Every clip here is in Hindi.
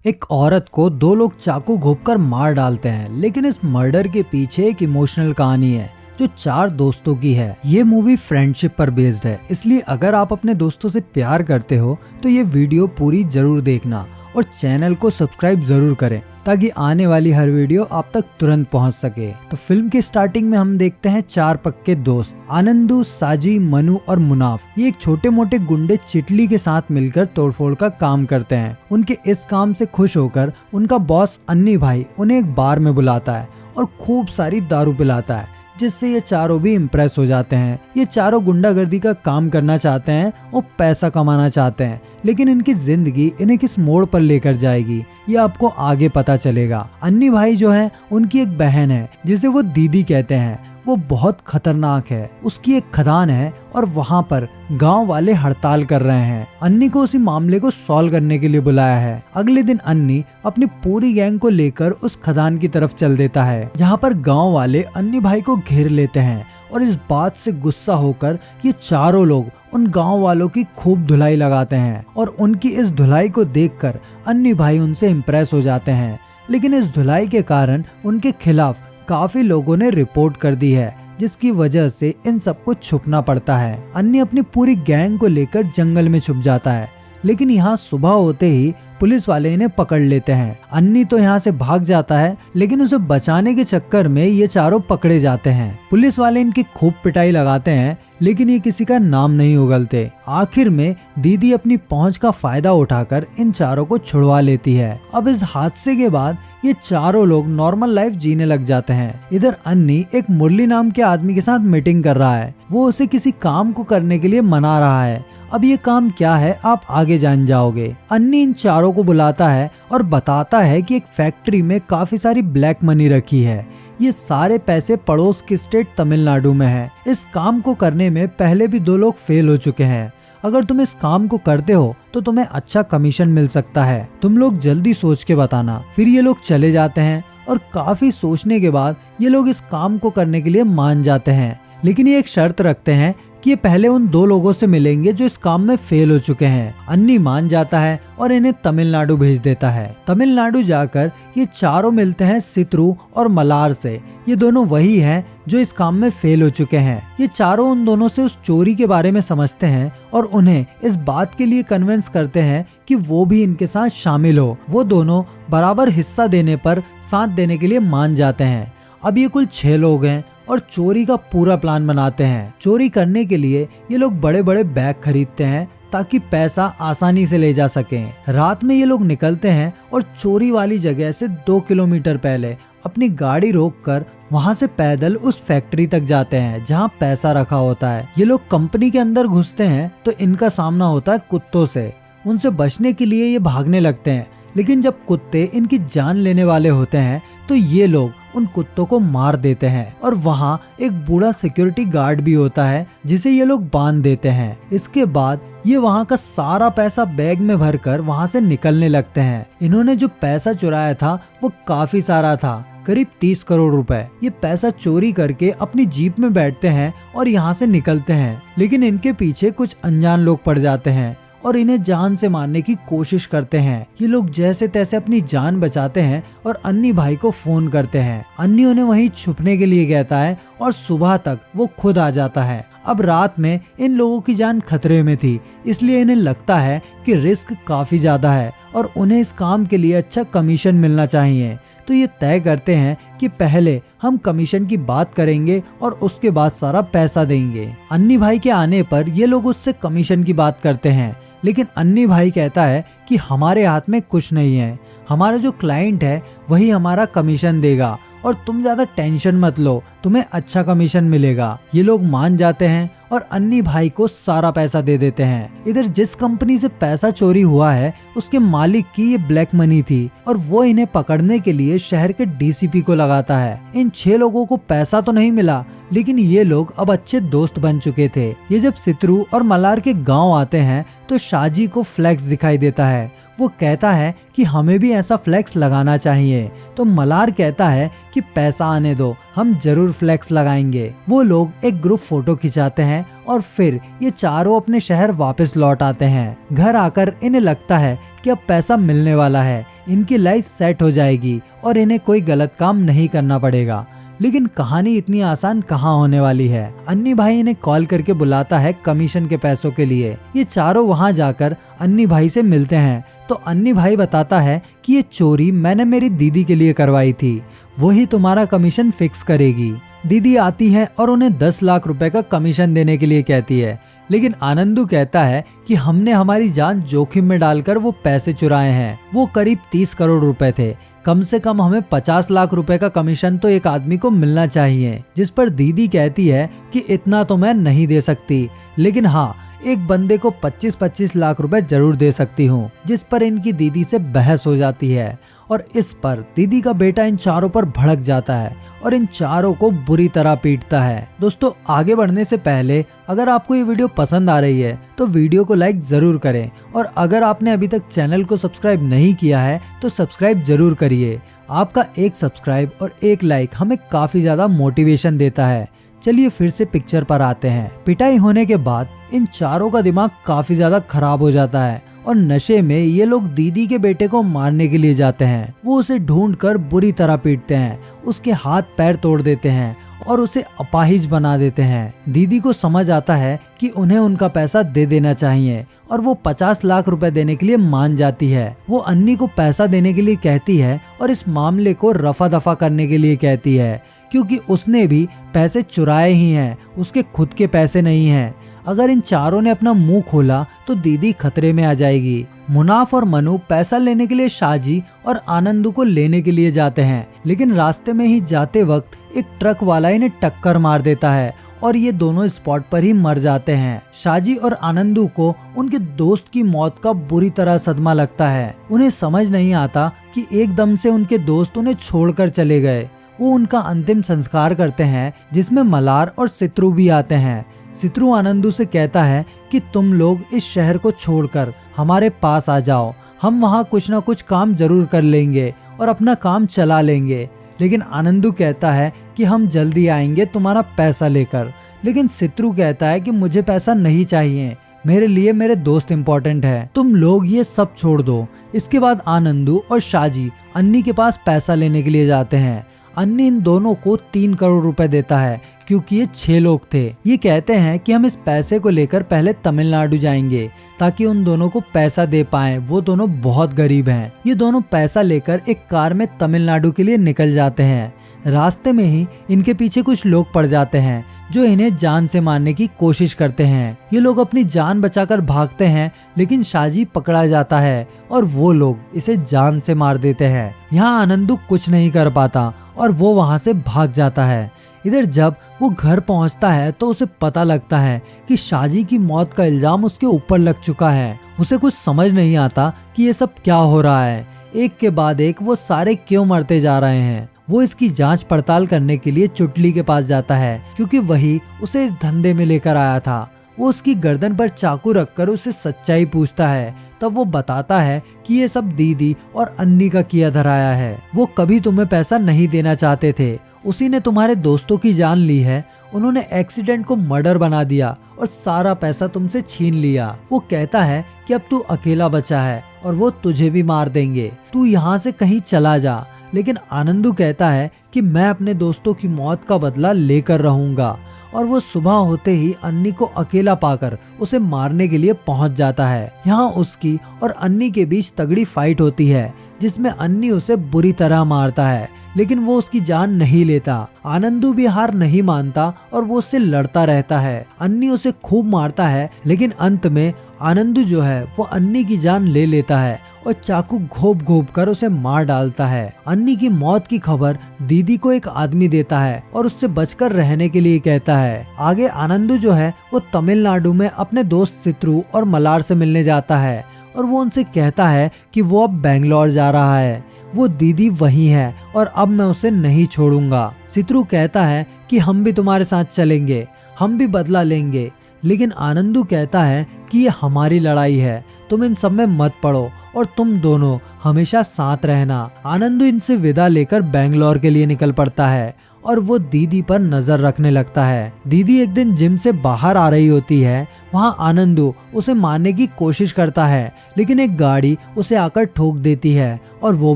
एक औरत को दो लोग चाकू घोंपकर मार डालते हैं, लेकिन इस मर्डर के पीछे एक इमोशनल कहानी है जो 4 दोस्तों की है। ये मूवी फ्रेंडशिप पर बेस्ड है, इसलिए अगर आप अपने दोस्तों से प्यार करते हो तो ये वीडियो पूरी जरूर देखना और चैनल को सब्सक्राइब जरूर करें ताकि आने वाली हर वीडियो आप तक तुरंत पहुंच सके। तो फिल्म की स्टार्टिंग में हम देखते हैं 4 पक्के दोस्त आनंदू, साजी, मनु और मुनाफ। ये एक छोटे मोटे गुंडे चिटली के साथ मिलकर तोड़फोड़ का काम करते हैं। उनके इस काम से खुश होकर उनका बॉस अन्नी भाई उन्हें एक बार में बुलाता है और खूब सारी दारू पिलाता है, जिससे ये चारों भी इम्प्रेस हो जाते हैं। ये चारों गुंडागर्दी का काम करना चाहते हैं और पैसा कमाना चाहते हैं, लेकिन इनकी जिंदगी इन्हें किस मोड़ पर लेकर जाएगी ये आपको आगे पता चलेगा। अन्नी भाई जो है उनकी एक बहन है जिसे वो दीदी कहते हैं। वो बहुत खतरनाक है। उसकी एक खदान है और वहाँ पर गांव वाले हड़ताल कर रहे हैं। अन्नी को उसी मामले को सॉल्व करने के लिए बुलाया है। अगले दिन अन्नी अपनी पूरी गैंग को लेकर उस खदान की तरफ चल देता है, जहाँ पर गांव वाले अन्नी भाई को घेर लेते हैं और इस बात से गुस्सा होकर ये चारों लोग उन गांव वालों की खूब धुलाई लगाते हैं और उनकी इस धुलाई को देखकर अन्नी भाई उनसे इम्प्रेस हो जाते हैं। लेकिन इस धुलाई के कारण उनके खिलाफ काफी लोगों ने रिपोर्ट कर दी है, जिसकी वजह से इन सबको छुपना पड़ता है। अन्नी अपनी पूरी गैंग को लेकर जंगल में छुप जाता है, लेकिन यहाँ सुबह होते ही पुलिस वाले इन्हें पकड़ लेते हैं। अन्नी तो यहाँ से भाग जाता है, लेकिन उसे बचाने के चक्कर में ये चारों पकड़े जाते हैं। पुलिस वाले इनकी खूब पिटाई लगाते हैं, लेकिन ये किसी का नाम नहीं उगलते। आखिर में दीदी अपनी पहुंच का फायदा उठाकर इन चारों को छुड़वा लेती है। अब इस हादसे के बाद ये चारों लोग नॉर्मल लाइफ जीने लग जाते हैं। इधर अन्नी एक मुरली नाम के आदमी के साथ मीटिंग कर रहा है। वो उसे किसी काम को करने के लिए मना रहा है। अब ये काम क्या है आप आगे जान जाओगे। अन्नी इन चारों को बुलाता है और बताता है कि एक फैक्ट्री में काफी सारी ब्लैक मनी रखी है। ये सारे पैसे पड़ोस की स्टेट तमिलनाडु में है। इस काम को करने में पहले भी 2 लोग फेल हो चुके हैं। अगर तुम इस काम को करते हो तो तुम्हें अच्छा कमीशन मिल सकता है। तुम लोग जल्दी सोच के बताना। फिर ये लोग चले जाते हैं और काफी सोचने के बाद ये लोग इस काम को करने के लिए मान जाते हैं, लेकिन ये एक शर्त रखते हैं कि ये पहले उन 2 लोगों से मिलेंगे जो इस काम में फेल हो चुके हैं। अन्नी मान जाता है और इन्हें तमिलनाडु भेज देता है। तमिलनाडु जाकर ये चारों मिलते हैं सितरू और मलार से। ये दोनों वही हैं जो इस काम में फेल हो चुके हैं। ये चारों उन दोनों से उस चोरी के बारे में समझते हैं और उन्हें इस बात के लिए कन्विंस करते हैं कि वो भी इनके साथ शामिल हो। वो दोनों बराबर हिस्सा देने पर साथ देने के लिए मान जाते हैं। अब ये कुल 6 लोग हैं और चोरी का पूरा प्लान बनाते हैं। चोरी करने के लिए ये लोग बड़े बड़े बैग खरीदते हैं ताकि पैसा आसानी से ले जा सकें। रात में ये लोग निकलते हैं और चोरी वाली जगह से 2 किलोमीटर पहले अपनी गाड़ी रोककर वहां से पैदल उस फैक्ट्री तक जाते हैं जहां पैसा रखा होता है। ये लोग कंपनी के अंदर घुसते हैं तो इनका सामना होता है कुत्तों से। उनसे बचने के लिए ये भागने लगते हैं, लेकिन जब कुत्ते इनकी जान लेने वाले होते हैं तो ये लोग उन कुत्तों को मार देते हैं। और वहाँ एक बूढ़ा सिक्योरिटी गार्ड भी होता है जिसे ये लोग बांध देते हैं। इसके बाद ये वहाँ का सारा पैसा बैग में भरकर वहाँ से निकलने लगते हैं। इन्होंने जो पैसा चुराया था वो काफी सारा था, करीब 30 करोड़ रुपए। ये पैसा चोरी करके अपनी जीप में बैठते हैं और यहाँ से निकलते हैं, लेकिन इनके पीछे कुछ अनजान लोग पड़ जाते हैं और इन्हें जान से मारने की कोशिश करते हैं। ये लोग जैसे तैसे अपनी जान बचाते हैं और अन्नी भाई को फोन करते हैं। अन्नी उन्हें वहीं छुपने के लिए कहता है और सुबह तक वो खुद आ जाता है। अब रात में इन लोगों की जान खतरे में थी, इसलिए इन्हें लगता है कि रिस्क काफी ज्यादा है और उन्हें इस काम के लिए अच्छा कमीशन मिलना चाहिए। तो ये तय करते हैं कि पहले हम कमीशन की बात करेंगे और उसके बाद सारा पैसा देंगे। अन्नी भाई के आने पर ये लोग उससे कमीशन की बात करते हैं, लेकिन अन्नी भाई कहता है कि हमारे हाथ में कुछ नहीं है। हमारा जो क्लाइंट है वही हमारा कमीशन देगा और तुम ज्यादा टेंशन मत लो, तुम्हें अच्छा कमीशन मिलेगा। ये लोग मान जाते हैं और अन्नी भाई को सारा पैसा दे देते हैं। इधर जिस कंपनी से पैसा चोरी हुआ है उसके मालिक की ये ब्लैक मनी थी और वो इन्हें पकड़ने के लिए शहर के डीसीपी को लगाता है। इन 6 लोगों को पैसा तो नहीं मिला, लेकिन ये लोग अब अच्छे दोस्त बन चुके थे। ये जब सितरू और मलार के गांव आते हैं तो शाजी को फ्लैक्स दिखाई देता है। वो कहता है कि हमें भी ऐसा फ्लैक्स लगाना चाहिए। तो मलार कहता है कि पैसा आने दो, हम जरूर फ्लैक्स लगाएंगे। वो लोग एक ग्रुप फोटो खिंचाते हैं और फिर ये चारों अपने शहर वापस लौट आते हैं। घर आकर इन्हें लगता है कि अब पैसा मिलने वाला है, इनकी लाइफ सेट हो जाएगी और इन्हें कोई गलत काम नहीं करना पड़ेगा। लेकिन कहानी इतनी आसान कहाँ होने वाली है। अन्नी भाई इन्हें कॉल करके बुलाता है कमीशन के पैसों के लिए। ये चारों वहाँ जाकर अन्नी भाई से मिलते हैं तो अन्नी भाई बताता है कि ये चोरी मैंने मेरी दीदी के लिए करवाई थी, वही तुम्हारा कमीशन फिक्स करेगी। दीदी आती है और उन्हें 10 लाख रुपए का कमीशन देने के लिए कहती है, लेकिन आनंदू कहता है कि हमने हमारी जान जोखिम में डालकर वो पैसे चुराए हैं। वो करीब 30 करोड़ रुपए थे। कम से कम हमें 50 लाख रुपए का कमीशन तो एक आदमी को मिलना चाहिए। जिस पर दीदी कहती है कि इतना तो मैं नहीं दे सकती, लेकिन हाँ, एक बंदे को 25-25 लाख रुपए जरूर दे सकती हूँ। जिस पर इनकी दीदी से बहस हो जाती है और इस पर दीदी का बेटा इन चारों पर भड़क जाता है और इन चारों को बुरी तरह पीटता है। दोस्तों, आगे बढ़ने से पहले अगर आपको ये वीडियो पसंद आ रही है तो वीडियो को लाइक जरूर करें और अगर आपने अभी तक चैनल को सब्सक्राइब नहीं किया है तो सब्सक्राइब जरूर करिए। आपका एक सब्सक्राइब और एक लाइक हमें काफी ज्यादा मोटिवेशन देता है। चलिए फिर से पिक्चर पर आते हैं। पिटाई होने के बाद इन चारों का दिमाग काफी ज्यादा खराब हो जाता है और नशे में ये लोग दीदी के बेटे को मारने के लिए जाते हैं। वो उसे ढूंढकर बुरी तरह पीटते हैं, उसके हाथ पैर तोड़ देते हैं और उसे अपाहिज बना देते हैं। दीदी को समझ आता है कि उन्हें उनका पैसा दे देना चाहिए और वो 50 लाख रुपए देने के लिए मान जाती है। वो अन्नी को पैसा देने के लिए कहती है और इस मामले को रफा दफा करने के लिए कहती है, क्योंकि उसने भी पैसे चुराए ही हैं, उसके खुद के पैसे नहीं हैं। अगर इन चारों ने अपना मुंह खोला तो दीदी खतरे में आ जाएगी। मुनाफ और मनु पैसा लेने के लिए शाहजी और आनंदू को लेने के लिए जाते हैं, लेकिन रास्ते में ही जाते वक्त एक ट्रक वाला इन्हें टक्कर मार देता है और ये दोनों स्पॉट पर ही मर जाते हैं। शाहजी और आनंदू को उनके दोस्त की मौत का बुरी तरह सदमा लगता है। उन्हें समझ नहीं आता कि एकदम से उनके दोस्त उन्हें छोड़कर चले गए। वो उनका अंतिम संस्कार करते हैं जिसमें मलार और सित्रू भी आते हैं। सित्रू आनंदू से कहता है कि तुम लोग इस शहर को छोड़कर हमारे पास आ जाओ, हम वहाँ कुछ ना कुछ काम जरूर कर लेंगे और अपना काम चला लेंगे। लेकिन आनंदू कहता है कि हम जल्दी आएंगे तुम्हारा पैसा लेकर। लेकिन सित्रू कहता है कि मुझे पैसा नहीं चाहिए, मेरे लिए मेरे दोस्त इम्पोर्टेंट है, तुम लोग ये सब छोड़ दो। इसके बाद आनंदू और शाहजी अन्नी के पास पैसा लेने के लिए जाते हैं। अन्नी इन दोनों को 3 करोड़ रुपए देता है क्योंकि ये 6 लोग थे। ये कहते हैं कि हम इस पैसे को लेकर पहले तमिलनाडु जाएंगे ताकि उन दोनों को पैसा दे पाएं। वो दोनों बहुत गरीब हैं। ये दोनों पैसा लेकर एक कार में तमिलनाडु के लिए निकल जाते हैं। रास्ते में ही इनके पीछे कुछ लोग पड़ जाते हैं जो इन्हें जान से मारने की कोशिश करते हैं। ये लोग अपनी जान बचाकर भागते हैं, लेकिन शाहजी पकड़ा जाता है और वो लोग इसे जान से मार देते हैं। यहाँ आनंदू कुछ नहीं कर पाता और वो वहाँ से भाग जाता है। इधर जब वो घर पहुँचता है तो उसे पता लगता है कि शाहजी की मौत का इल्जाम उसके ऊपर लग चुका है। उसे कुछ समझ नहीं आता कि ये सब क्या हो रहा है। एक के बाद एक वो सारे क्यों मरते जा रहे हैं। वो इसकी जांच पड़ताल करने के लिए चुटली के पास जाता है क्योंकि वही उसे इस धंधे में लेकर आया था। वो उसकी गर्दन पर चाकू रखकर उसे सच्चाई पूछता है। तब वो बताता है कि ये सब दीदी और अन्नी का किया धराया है। वो कभी तुम्हें पैसा नहीं देना चाहते थे, उसी ने तुम्हारे दोस्तों की जान ली है। उन्होंने एक्सीडेंट को मर्डर बना दिया और सारा पैसा तुमसे छीन लिया। वो कहता है कि अब तू अकेला बचा है और वो तुझे भी मार देंगे, तू यहाँ से कहीं चला जा। लेकिन आनंदू कहता है कि मैं अपने दोस्तों की मौत का बदला लेकर रहूंगा और वो सुबह होते ही अन्नी को अकेला पाकर उसे मारने के लिए पहुंच जाता है। यहाँ उसकी और अन्नी के बीच तगड़ी फाइट होती है जिसमें अन्नी उसे बुरी तरह मारता है, लेकिन वो उसकी जान नहीं लेता। आनंदू भी हार नहीं मानता और वो उससे लड़ता रहता है। अन्नी उसे खूब मारता है, लेकिन अंत में आनंदू जो है वो अन्नी की जान ले लेता है और चाकू घोप घोप कर उसे मार डालता है। अन्नी की मौत की खबर दीदी को एक आदमी देता है और उससे बचकर रहने के लिए कहता है। आगे आनंदू जो है वो तमिलनाडु में अपने दोस्त सित्रू और मलार से मिलने जाता है और वो उनसे कहता है कि वो अब बेंगलोर जा रहा है। वो दीदी वही है और अब मैं उसे नहीं छोड़ूंगा। सित्रू कहता है कि हम भी तुम्हारे साथ चलेंगे, हम भी बदला लेंगे। लेकिन आनंदू कहता है कि ये हमारी लड़ाई है, तुम इन सब में मत पड़ो और तुम दोनों हमेशा साथ रहना। आनंदू इनसे विदा लेकर बेंगलोर के लिए निकल पड़ता है और वो दीदी पर नजर रखने लगता है। दीदी एक दिन जिम से बाहर आ रही होती है, वहाँ आनंदो उसे मारने की कोशिश करता है, लेकिन एक गाड़ी उसे आकर ठोक देती है और वो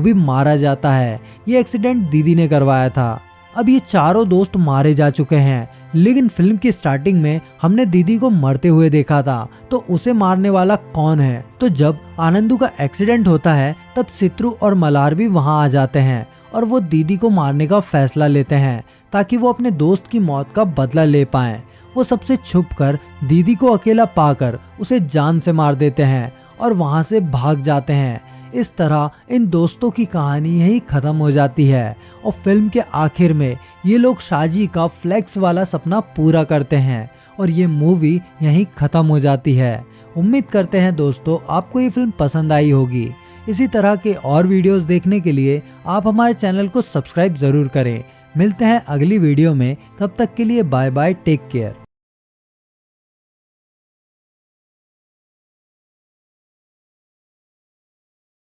भी मारा जाता है। ये एक्सीडेंट दीदी ने करवाया था। अब ये चारों दोस्त मारे जा चुके हैं, लेकिन फिल्म की स्टार्टिंग में हमने दीदी को मरते हुए देखा था, तो उसे मारने वाला कौन है? तो जब आनंदू का एक्सीडेंट होता है तब सित्रू और मल्हार भी वहां आ जाते हैं और वो दीदी को मारने का फैसला लेते हैं ताकि वो अपने दोस्त की मौत का बदला ले पाएं। वो सबसे छुपकर दीदी को अकेला पाकर उसे जान से मार देते हैं और वहां से भाग जाते हैं। इस तरह इन दोस्तों की कहानी यही खत्म हो जाती है और फिल्म के आखिर में ये लोग शाजी का फ्लेक्स वाला सपना पूरा करते हैं और ये मूवी यहीं खत्म हो जाती है। उम्मीद करते हैं दोस्तों आपको ये फिल्म पसंद आई होगी। इसी तरह के और वीडियोस देखने के लिए आप हमारे चैनल को सब्सक्राइब जरूर करें। मिलते हैं अगली वीडियो में, तब तक के लिए बाय बाय, टेक केयर।